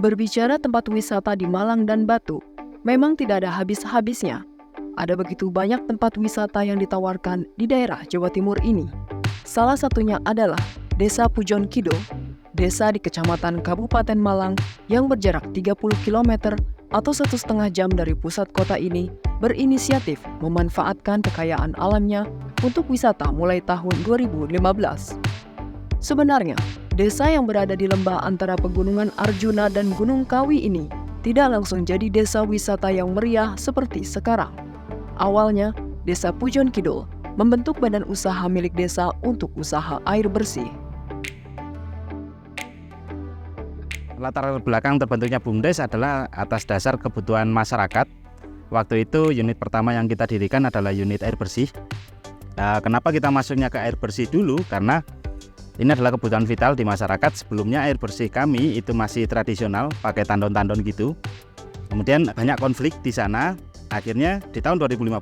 Berbicara tempat wisata di Malang dan Batu, memang tidak ada habis-habisnya. Ada begitu banyak tempat wisata yang ditawarkan di daerah Jawa Timur ini. Salah satunya adalah Desa Pujon Kidul, desa di Kecamatan Kabupaten Malang yang berjarak 30 km atau 1,5 jam dari pusat kota ini, berinisiatif memanfaatkan kekayaan alamnya untuk wisata mulai tahun 2015. Sebenarnya, desa yang berada di lembah antara Pegunungan Arjuna dan Gunung Kawi ini tidak langsung jadi desa wisata yang meriah seperti sekarang. Awalnya, Desa Pujon Kidul membentuk badan usaha milik desa untuk usaha air bersih. Latar belakang terbentuknya BUMDes adalah atas dasar kebutuhan masyarakat. Waktu itu unit pertama yang kita dirikan adalah unit air bersih. Kenapa kita masuknya ke air bersih dulu? Karena ini adalah kebutuhan vital di masyarakat. Sebelumnya air bersih kami itu masih tradisional, pakai tandon-tandon gitu. Kemudian banyak konflik di sana. Akhirnya di tahun 2015,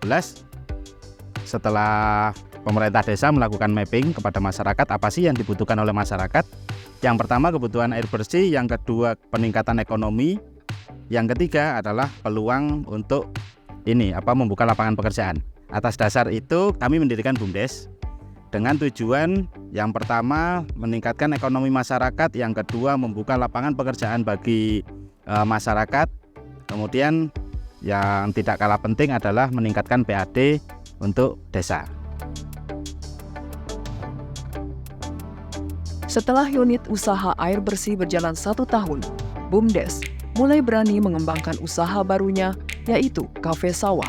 setelah pemerintah desa melakukan mapping kepada masyarakat, apa sih yang dibutuhkan oleh masyarakat. Yang pertama kebutuhan air bersih, yang kedua peningkatan ekonomi, yang ketiga adalah peluang untuk membuka lapangan pekerjaan. Atas dasar itu kami mendirikan BUMDes dengan tujuan yang pertama meningkatkan ekonomi masyarakat, yang kedua membuka lapangan pekerjaan bagi masyarakat, kemudian yang tidak kalah penting adalah meningkatkan PAD untuk desa. Setelah unit usaha air bersih berjalan 1 tahun, BUMDes mulai berani mengembangkan usaha barunya, yaitu Kafe Sawah.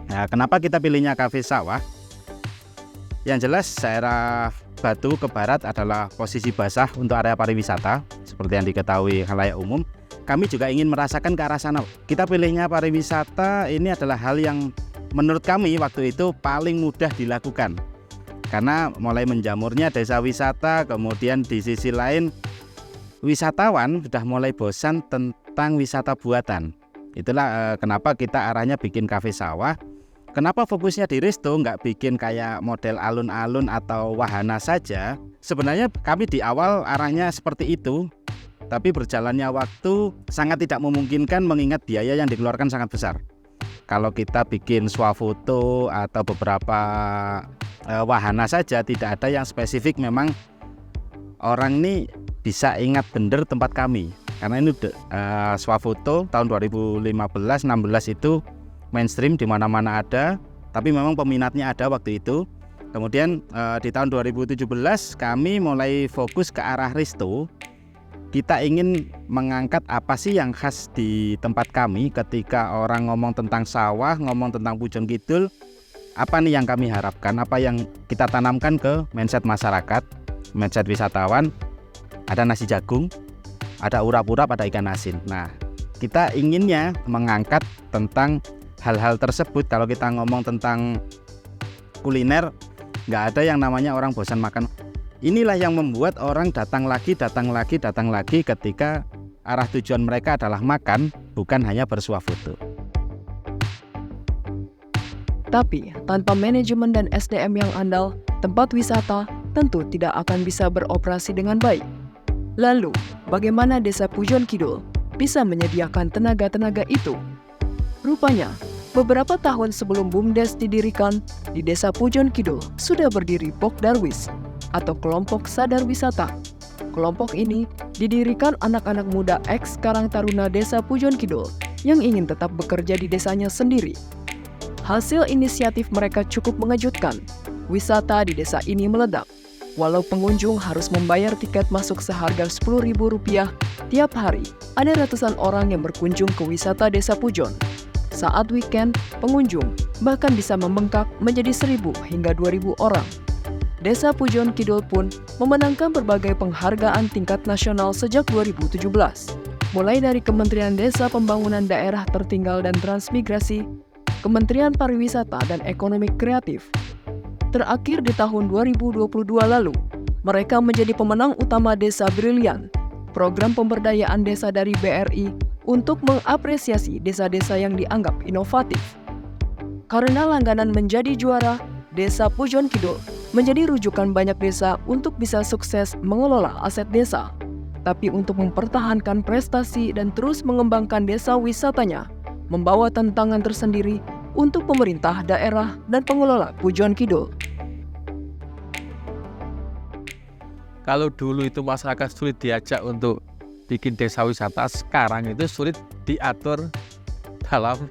Nah, kenapa kita pilihnya Kafe Sawah? Yang jelas daerah Batu ke barat adalah posisi basah untuk area pariwisata, seperti yang diketahui khalayak umum. Kami juga ingin merasakan ke arah sana. Kita pilihnya pariwisata, ini adalah hal yang menurut kami waktu itu paling mudah dilakukan. Karena mulai menjamurnya desa wisata, kemudian di sisi lain wisatawan sudah mulai bosan tentang wisata buatan. Itulah kenapa kita arahnya bikin Kafe Sawah. Kenapa fokusnya di resto, nggak bikin kayak model alun-alun atau wahana saja. Sebenarnya kami di awal arahnya seperti itu, tapi berjalannya waktu sangat tidak memungkinkan mengingat biaya yang dikeluarkan sangat besar. Kalau kita bikin swafoto atau beberapa wahana saja, tidak ada yang spesifik, memang orang ini bisa ingat bener tempat kami. Karena ini swafoto tahun 2015-16 itu mainstream, di mana-mana ada, tapi memang peminatnya ada waktu itu. Kemudian di tahun 2017 kami mulai fokus ke arah resto. Kita ingin mengangkat apa sih yang khas di tempat kami. Ketika orang ngomong tentang sawah, ngomong tentang Pujon Kidul, apa nih yang kami harapkan, apa yang kita tanamkan ke mindset masyarakat, mindset wisatawan. Ada nasi jagung, ada urap-urap, ada ikan asin. Nah, kita inginnya mengangkat tentang hal-hal tersebut. Kalau kita ngomong tentang kuliner, nggak ada yang namanya orang bosan makan. Inilah yang membuat orang datang lagi ketika arah tujuan mereka adalah makan, bukan hanya bersuah foto. Tapi, tanpa manajemen dan SDM yang andal, tempat wisata tentu tidak akan bisa beroperasi dengan baik. Lalu, bagaimana Desa Pujon Kidul bisa menyediakan tenaga-tenaga itu? Rupanya, beberapa tahun sebelum BUMDes didirikan, di Desa Pujon Kidul sudah berdiri Pok Darwis atau Kelompok Sadar Wisata. Kelompok ini didirikan anak-anak muda ex Karang Taruna Desa Pujon Kidul yang ingin tetap bekerja di desanya sendiri. Hasil inisiatif mereka cukup mengejutkan. Wisata di desa ini meledak. Walau pengunjung harus membayar tiket masuk seharga Rp10.000 tiap hari, ada ratusan orang yang berkunjung ke wisata Desa Pujon. Saat weekend, pengunjung bahkan bisa membengkak menjadi 1.000 hingga 2.000 orang. Desa Pujon Kidul pun memenangkan berbagai penghargaan tingkat nasional sejak 2017, mulai dari Kementerian Desa Pembangunan Daerah Tertinggal dan Transmigrasi, Kementerian Pariwisata dan Ekonomi Kreatif. Terakhir di tahun 2022 lalu, mereka menjadi pemenang utama Desa Brilian, program pemberdayaan desa dari BRI untuk mengapresiasi desa-desa yang dianggap inovatif. Karena langganan menjadi juara, Desa Pujon Kidul menjadi rujukan banyak desa untuk bisa sukses mengelola aset desa. Tapi untuk mempertahankan prestasi dan terus mengembangkan desa wisatanya, membawa tantangan tersendiri untuk pemerintah daerah dan pengelola Pujon Kidul. Kalau dulu itu masyarakat sulit diajak untuk bikin desa wisata, sekarang itu sulit diatur dalam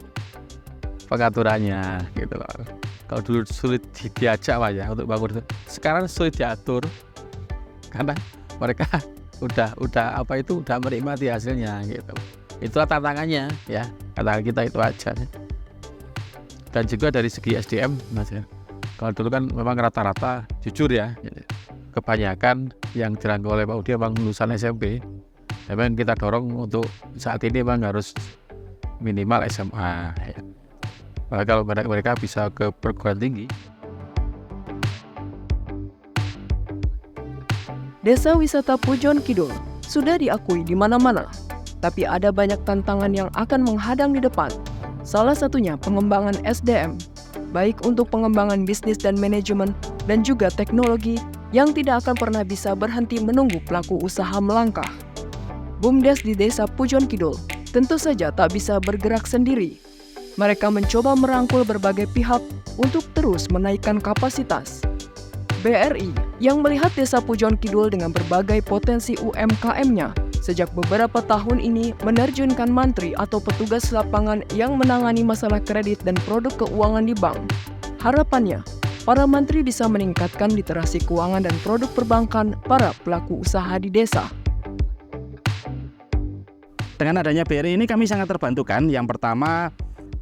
pengaturannya gitu loh. Kalau dulu sulit diajak Pak ya untuk bangun, sekarang sulit diatur karena mereka udah menikmati hasilnya gitu. Itulah tantangannya ya, tantangan kita itu aja. Dan juga dari segi SDM Mas ya. Kalau dulu kan memang rata-rata jujur ya, kebanyakan yang dirangkul oleh Pak Udi memang lulusan SMP. Memang kita dorong untuk saat ini memang harus minimal SMA ya. Nah, kalau mereka bisa ke perguruan tinggi. Desa wisata Pujon Kidul sudah diakui di mana-mana, tapi ada banyak tantangan yang akan menghadang di depan. Salah satunya pengembangan SDM, baik untuk pengembangan bisnis dan manajemen, dan juga teknologi yang tidak akan pernah bisa berhenti menunggu pelaku usaha melangkah. BUMDes di Desa Pujon Kidul tentu saja tak bisa bergerak sendiri. Mereka mencoba merangkul berbagai pihak untuk terus menaikkan kapasitas. BRI yang melihat Desa Pujon Kidul dengan berbagai potensi UMKM-nya sejak beberapa tahun ini menerjunkan mantri atau petugas lapangan yang menangani masalah kredit dan produk keuangan di bank. Harapannya, para mantri bisa meningkatkan literasi keuangan dan produk perbankan para pelaku usaha di desa. Dengan adanya BRI ini kami sangat terbantukan. Yang pertama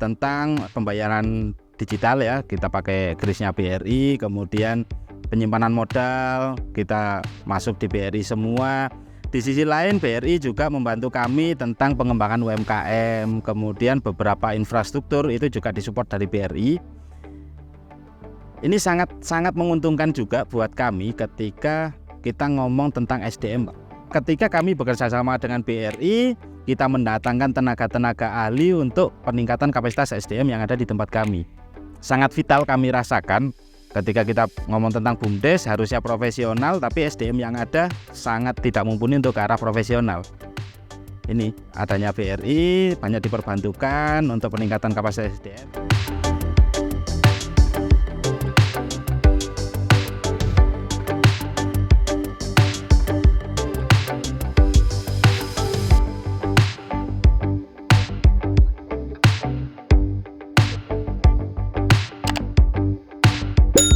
tentang pembayaran digital ya, kita pakai krisnya BRI, kemudian penyimpanan modal kita masuk di BRI semua. Di sisi lain BRI juga membantu kami tentang pengembangan UMKM, kemudian beberapa infrastruktur itu juga disupport dari BRI. Ini sangat menguntungkan juga buat kami ketika kita ngomong tentang SDM. Ketika kami bekerja sama dengan BRI, kita mendatangkan tenaga-tenaga ahli untuk peningkatan kapasitas SDM yang ada di tempat kami. Sangat vital kami rasakan ketika kita ngomong tentang BUMDes, harusnya profesional, tapi SDM yang ada sangat tidak mumpuni untuk ke arah profesional. Ini adanya BRI banyak diperbantukan untuk peningkatan kapasitas SDM.